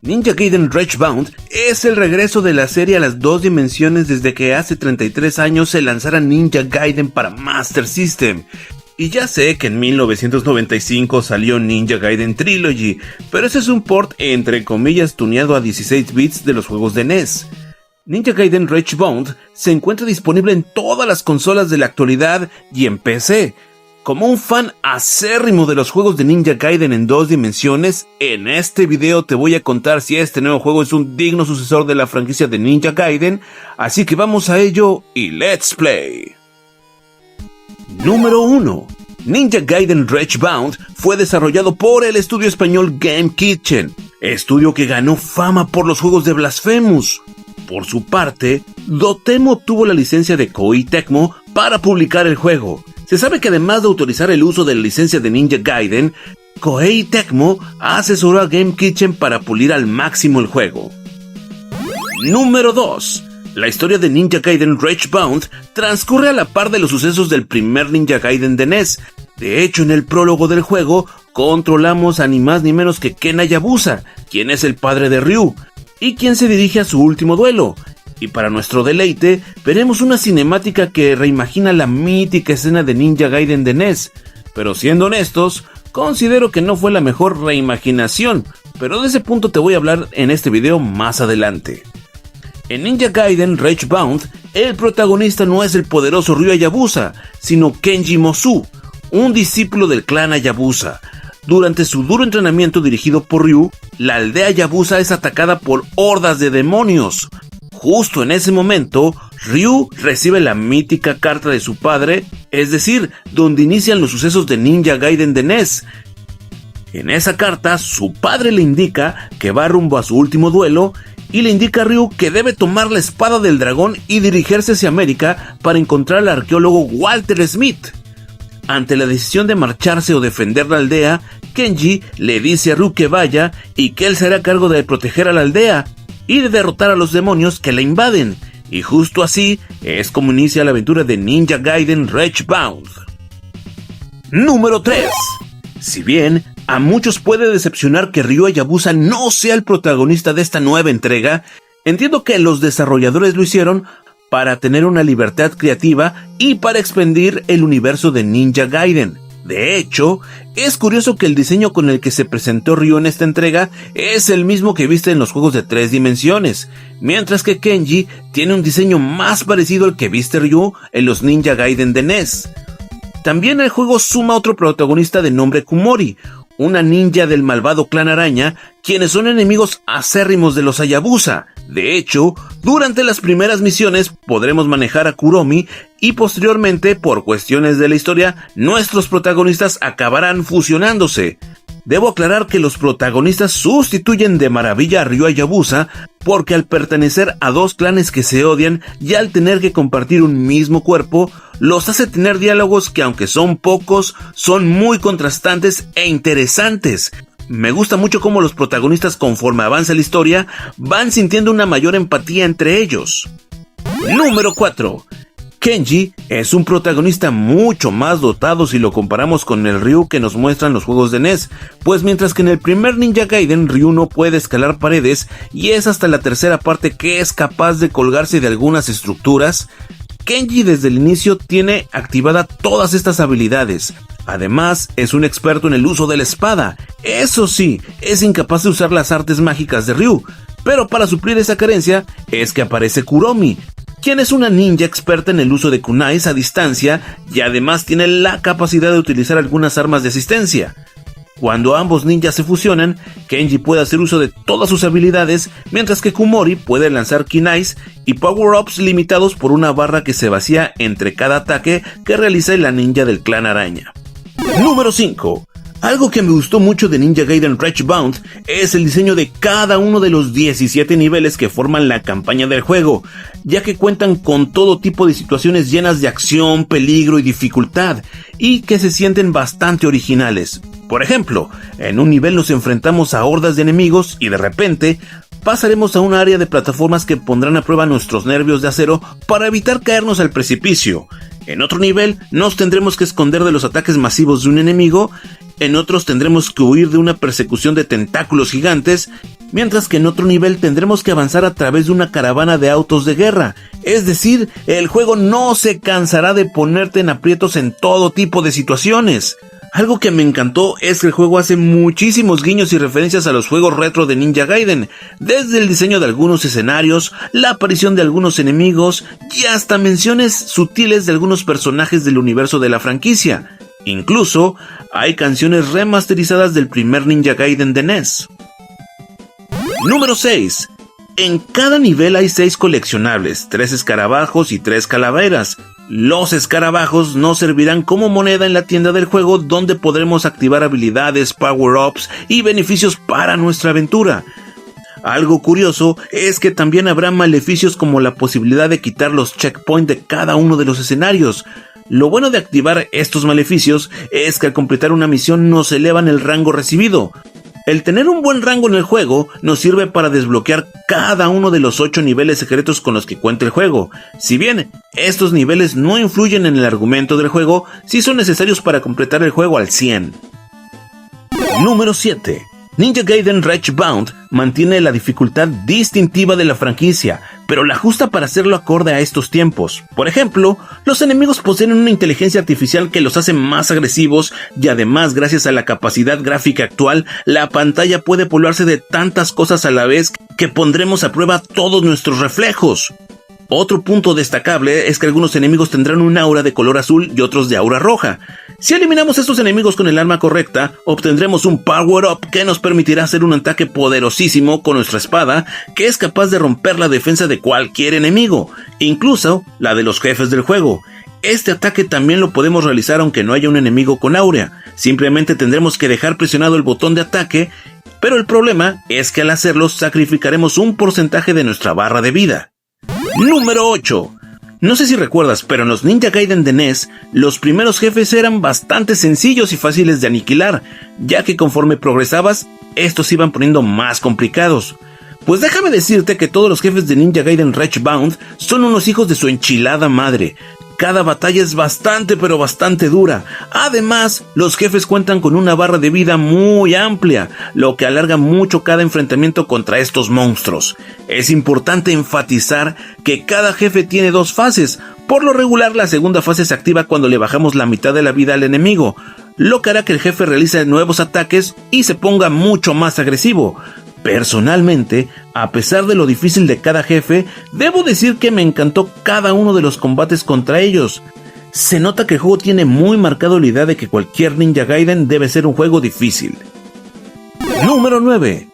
Ninja Gaiden Reachbound es el regreso de la serie a las 2 dimensiones desde que hace 33 años se lanzara Ninja Gaiden para Master System. Y ya sé que en 1995 salió Ninja Gaiden Trilogy, pero ese es un port entre comillas tuneado a 16 bits de los juegos de NES. Ninja Gaiden Reachbound se encuentra disponible en todas las consolas de la actualidad y en PC. Como un fan acérrimo de los juegos de Ninja Gaiden en 2 dimensiones, en este video te voy a contar si este nuevo juego es un digno sucesor de la franquicia de Ninja Gaiden, así que vamos a ello y let's play. Número 1. Ninja Gaiden Reachbound fue desarrollado por el estudio español Game Kitchen, estudio que ganó fama por los juegos de Blasphemous. Por su parte, Dotemu obtuvo la licencia de Koei Tecmo para publicar el juego. Se sabe que además de autorizar el uso de la licencia de Ninja Gaiden, Koei Tecmo asesoró a Game Kitchen para pulir al máximo el juego. Número 2. La historia de Ninja Gaiden Reachbound transcurre a la par de los sucesos del primer Ninja Gaiden de NES. De hecho, en el prólogo del juego, controlamos a ni más ni menos que Ken Hayabusa, quien es el padre de Ryu, y quien se dirige a su último duelo. Y para nuestro deleite, veremos una cinemática que reimagina la mítica escena de Ninja Gaiden de NES. Pero siendo honestos, considero que no fue la mejor reimaginación, pero de ese punto te voy a hablar en este video más adelante. En Ninja Gaiden Reachbound, el protagonista no es el poderoso Ryu Hayabusa, sino Kenji Mosu, un discípulo del clan Hayabusa. Durante su duro entrenamiento dirigido por Ryu, la aldea Hayabusa es atacada por hordas de demonios. Justo en ese momento, Ryu recibe la mítica carta de su padre, es decir, donde inician los sucesos de Ninja Gaiden de NES. En esa carta, su padre le indica que va rumbo a su último duelo y le indica a Ryu que debe tomar la espada del dragón y dirigirse hacia América para encontrar al arqueólogo Walter Smith. Ante la decisión de marcharse o defender la aldea, Kenji le dice a Ryu que vaya y que él se hará cargo de proteger a la aldea y de derrotar a los demonios que la invaden, y justo así es como inicia la aventura de Ninja Gaiden Reachbound. Número 3. Si bien a muchos puede decepcionar que Ryu Hayabusa no sea el protagonista de esta nueva entrega, entiendo que los desarrolladores lo hicieron para tener una libertad creativa y para expandir el universo de Ninja Gaiden. De hecho, es curioso que el diseño con el que se presentó Ryu en esta entrega es el mismo que viste en los juegos de 3 dimensiones, mientras que Kenji tiene un diseño más parecido al que viste Ryu en los Ninja Gaiden de NES. También el juego suma otro protagonista de nombre Kumori, una ninja del malvado clan Araña, quienes son enemigos acérrimos de los Hayabusa. De hecho, durante las primeras misiones podremos manejar a Kuromi y posteriormente, por cuestiones de la historia, nuestros protagonistas acabarán fusionándose. Debo aclarar que los protagonistas sustituyen de maravilla a Ryu Hayabusa porque al pertenecer a 2 clanes que se odian y al tener que compartir un mismo cuerpo, los hace tener diálogos que aunque son pocos, son muy contrastantes e interesantes. Me gusta mucho cómo los protagonistas conforme avanza la historia van sintiendo una mayor empatía entre ellos. Número 4. Kenji es un protagonista mucho más dotado si lo comparamos con el Ryu que nos muestran los juegos de NES, pues mientras que en el primer Ninja Gaiden Ryu no puede escalar paredes y es hasta la tercera parte que es capaz de colgarse de algunas estructuras, Kenji desde el inicio tiene activada todas estas habilidades. Además, es un experto en el uso de la espada. Eso sí, es incapaz de usar las artes mágicas de Ryu, pero para suplir esa carencia es que aparece Kuromi, quien es una ninja experta en el uso de kunais a distancia y además tiene la capacidad de utilizar algunas armas de asistencia. Cuando ambos ninjas se fusionan, Kenji puede hacer uso de todas sus habilidades, mientras que Kumori puede lanzar kunais y power-ups limitados por una barra que se vacía entre cada ataque que realiza la ninja del clan Araña. Número 5. Algo que me gustó mucho de Ninja Gaiden Reachbound es el diseño de cada uno de los 17 niveles que forman la campaña del juego, ya que cuentan con todo tipo de situaciones llenas de acción, peligro y dificultad, y que se sienten bastante originales. Por ejemplo, en un nivel nos enfrentamos a hordas de enemigos y de repente pasaremos a un área de plataformas que pondrán a prueba nuestros nervios de acero para evitar caernos al precipicio. En otro nivel nos tendremos que esconder de los ataques masivos de un enemigo, en otros tendremos que huir de una persecución de tentáculos gigantes mientras que en otro nivel tendremos que avanzar a través de una caravana de autos de guerra. Es decir, el juego no se cansará de ponerte en aprietos en todo tipo de situaciones. Algo que me encantó es que el juego hace muchísimos guiños y referencias a los juegos retro de Ninja Gaiden, desde el diseño de algunos escenarios, la aparición de algunos enemigos y hasta menciones sutiles de algunos personajes del universo de la franquicia. Incluso hay canciones remasterizadas del primer Ninja Gaiden de NES. Número 6. En cada nivel hay 6 coleccionables, 3 escarabajos y 3 calaveras. Los escarabajos nos servirán como moneda en la tienda del juego, donde podremos activar habilidades, power-ups y beneficios para nuestra aventura. Algo curioso es que también habrá maleficios como la posibilidad de quitar los checkpoints de cada uno de los escenarios. Lo bueno de activar estos maleficios es que al completar una misión nos elevan el rango recibido. El tener un buen rango en el juego nos sirve para desbloquear cada uno de los 8 niveles secretos con los que cuenta el juego. Si bien estos niveles no influyen en el argumento del juego, sí son necesarios para completar el juego al 100. Número 7. Ninja Gaiden Reachbound mantiene la dificultad distintiva de la franquicia, pero la ajusta para hacerlo acorde a estos tiempos. Por ejemplo, los enemigos poseen una inteligencia artificial que los hace más agresivos y además, gracias a la capacidad gráfica actual, la pantalla puede poblarse de tantas cosas a la vez que pondremos a prueba todos nuestros reflejos. Otro punto destacable es que algunos enemigos tendrán un aura de color azul y otros de aura roja. Si eliminamos estos enemigos con el arma correcta, obtendremos un power-up que nos permitirá hacer un ataque poderosísimo con nuestra espada, que es capaz de romper la defensa de cualquier enemigo, incluso la de los jefes del juego. Este ataque también lo podemos realizar aunque no haya un enemigo con aura. Simplemente tendremos que dejar presionado el botón de ataque, pero el problema es que al hacerlo sacrificaremos un porcentaje de nuestra barra de vida. Número 8. No sé si recuerdas, pero en los Ninja Gaiden de NES, los primeros jefes eran bastante sencillos y fáciles de aniquilar, ya que conforme progresabas, estos se iban poniendo más complicados. Pues déjame decirte que todos los jefes de Ninja Gaiden Reachbound son unos hijos de su enchilada madre. Cada batalla es bastante pero bastante dura. Además, los jefes cuentan con una barra de vida muy amplia, lo que alarga mucho cada enfrentamiento contra estos monstruos. Es importante enfatizar que cada jefe tiene 2 fases. Por lo regular, la segunda fase se activa cuando le bajamos la mitad de la vida al enemigo, lo que hará que el jefe realice nuevos ataques y se ponga mucho más agresivo. Personalmente, a pesar de lo difícil de cada jefe, debo decir que me encantó cada uno de los combates contra ellos. Se nota que el juego tiene muy marcado la idea de que cualquier Ninja Gaiden debe ser un juego difícil. Número 9.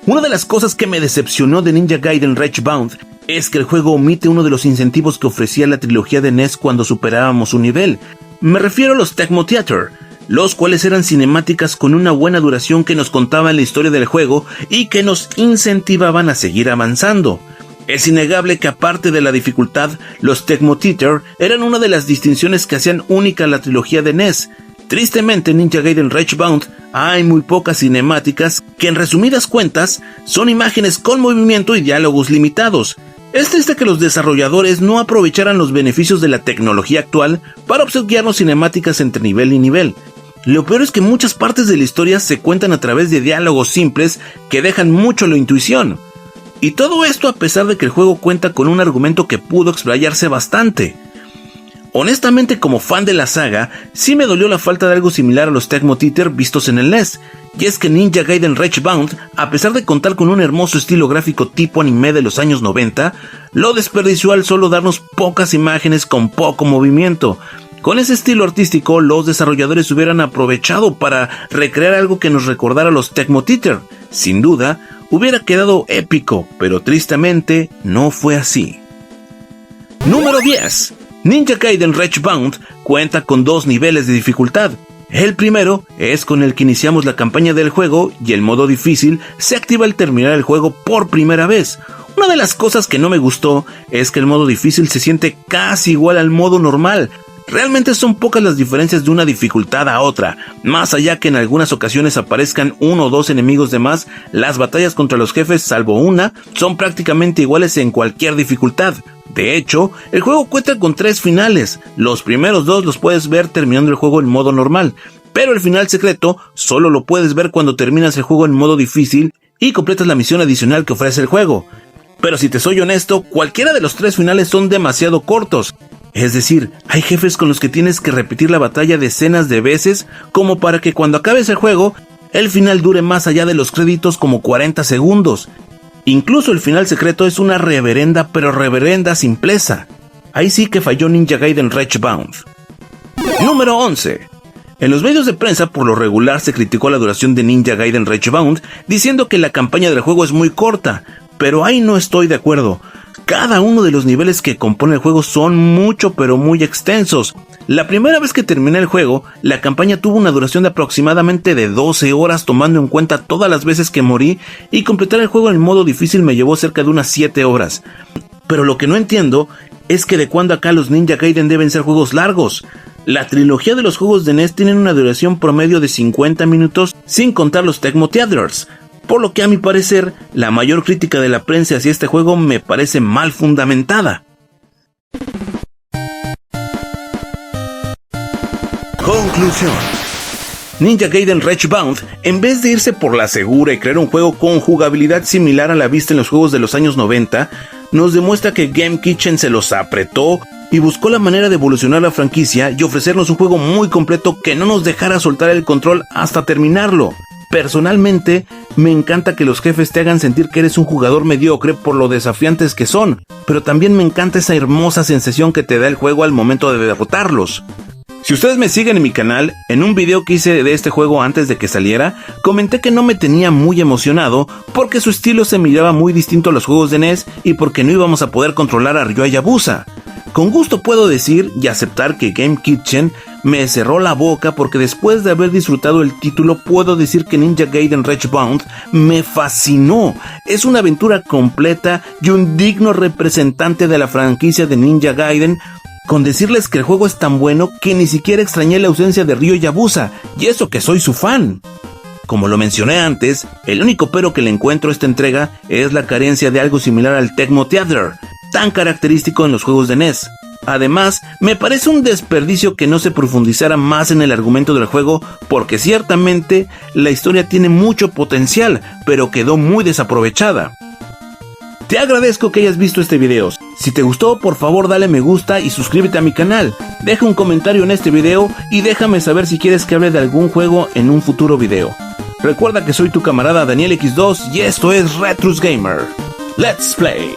Una de las cosas que me decepcionó de Ninja Gaiden Reachbound es que el juego omite uno de los incentivos que ofrecía la trilogía de NES cuando superábamos un nivel. Me refiero a los Tecmo Theater, los cuales eran cinemáticas con una buena duración que nos contaban la historia del juego y que nos incentivaban a seguir avanzando. Es innegable que aparte de la dificultad, los Tecmo Theater eran una de las distinciones que hacían única la trilogía de NES. Tristemente, en Ninja Gaiden Reachbound hay muy pocas cinemáticas que, en resumidas cuentas, son imágenes con movimiento y diálogos limitados. Es triste que los desarrolladores no aprovecharan los beneficios de la tecnología actual para obsequiarnos cinemáticas entre nivel y nivel. Lo peor es que muchas partes de la historia se cuentan a través de diálogos simples que dejan mucho la intuición. Y todo esto a pesar de que el juego cuenta con un argumento que pudo explayarse bastante. Honestamente, como fan de la saga, sí me dolió la falta de algo similar a los Tecmo Theater vistos en el NES. Y es que Ninja Gaiden Reachbound, a pesar de contar con un hermoso estilo gráfico tipo anime de los años 90, lo desperdició al solo darnos pocas imágenes con poco movimiento. Con ese estilo artístico, los desarrolladores hubieran aprovechado para recrear algo que nos recordara a los Tecmo Theater. Sin duda, hubiera quedado épico, pero tristemente no fue así. Número 10. Ninja Gaiden Reachbound cuenta con 2 niveles de dificultad. El primero es con el que iniciamos la campaña del juego y el modo difícil se activa al terminar el juego por primera vez. Una de las cosas que no me gustó es que el modo difícil se siente casi igual al modo normal. Realmente son pocas las diferencias de una dificultad a otra. Más allá que en algunas ocasiones aparezcan 1 o 2 enemigos de más, las batallas contra los jefes, salvo una, son prácticamente iguales en cualquier dificultad. De hecho, el juego cuenta con 3 finales. Los primeros 2 los puedes ver terminando el juego en modo normal, pero el final secreto solo lo puedes ver cuando terminas el juego en modo difícil y completas la misión adicional que ofrece el juego. Pero si te soy honesto, cualquiera de los 3 finales son demasiado cortos. Es decir, hay jefes con los que tienes que repetir la batalla decenas de veces como para que cuando acabes el juego, el final dure más allá de los créditos como 40 segundos. Incluso el final secreto es una reverenda pero reverenda simpleza. Ahí sí que falló Ninja Gaiden Reachbound. Número 11. En los medios de prensa por lo regular se criticó la duración de Ninja Gaiden Reachbound diciendo que la campaña del juego es muy corta, pero ahí no estoy de acuerdo. Cada uno de los niveles que compone el juego son mucho pero muy extensos. La primera vez que terminé el juego, la campaña tuvo una duración de aproximadamente de 12 horas tomando en cuenta todas las veces que morí, y completar el juego en modo difícil me llevó cerca de unas 7 horas. Pero lo que no entiendo es que de cuándo acá los Ninja Gaiden deben ser juegos largos. La trilogía de los juegos de NES tienen una duración promedio de 50 minutos sin contar los Tecmo Theaters. Por lo que a mi parecer, la mayor crítica de la prensa hacia este juego me parece mal fundamentada. Conclusión. Ninja Gaiden Reachbound, en vez de irse por la segura y crear un juego con jugabilidad similar a la vista en los juegos de los años 90, nos demuestra que Game Kitchen se los apretó y buscó la manera de evolucionar la franquicia y ofrecernos un juego muy completo que no nos dejara soltar el control hasta terminarlo. Personalmente, me encanta que los jefes te hagan sentir que eres un jugador mediocre por lo desafiantes que son, pero también me encanta esa hermosa sensación que te da el juego al momento de derrotarlos. Si ustedes me siguen en mi canal, en un video que hice de este juego antes de que saliera, comenté que no me tenía muy emocionado porque su estilo se miraba muy distinto a los juegos de NES y porque no íbamos a poder controlar a Ryo Hayabusa. Con gusto puedo decir y aceptar que Game Kitchen me cerró la boca porque después de haber disfrutado el título puedo decir que Ninja Gaiden Reachbound me fascinó. Es una aventura completa y un digno representante de la franquicia de Ninja Gaiden, con decirles que el juego es tan bueno que ni siquiera extrañé la ausencia de Ryo Hayabusa, y eso que soy su fan. Como lo mencioné antes, el único pero que le encuentro a esta entrega es la carencia de algo similar al Tecmo Theater, tan característico en los juegos de NES. Además, me parece un desperdicio que no se profundizara más en el argumento del juego, porque ciertamente la historia tiene mucho potencial, pero quedó muy desaprovechada. Te agradezco que hayas visto este video. Si te gustó, por favor dale me gusta y suscríbete a mi canal. Deja un comentario en este video y déjame saber si quieres que hable de algún juego en un futuro video. Recuerda que soy tu camarada Daniel X2 y esto es Retrus Gamer. Let's play.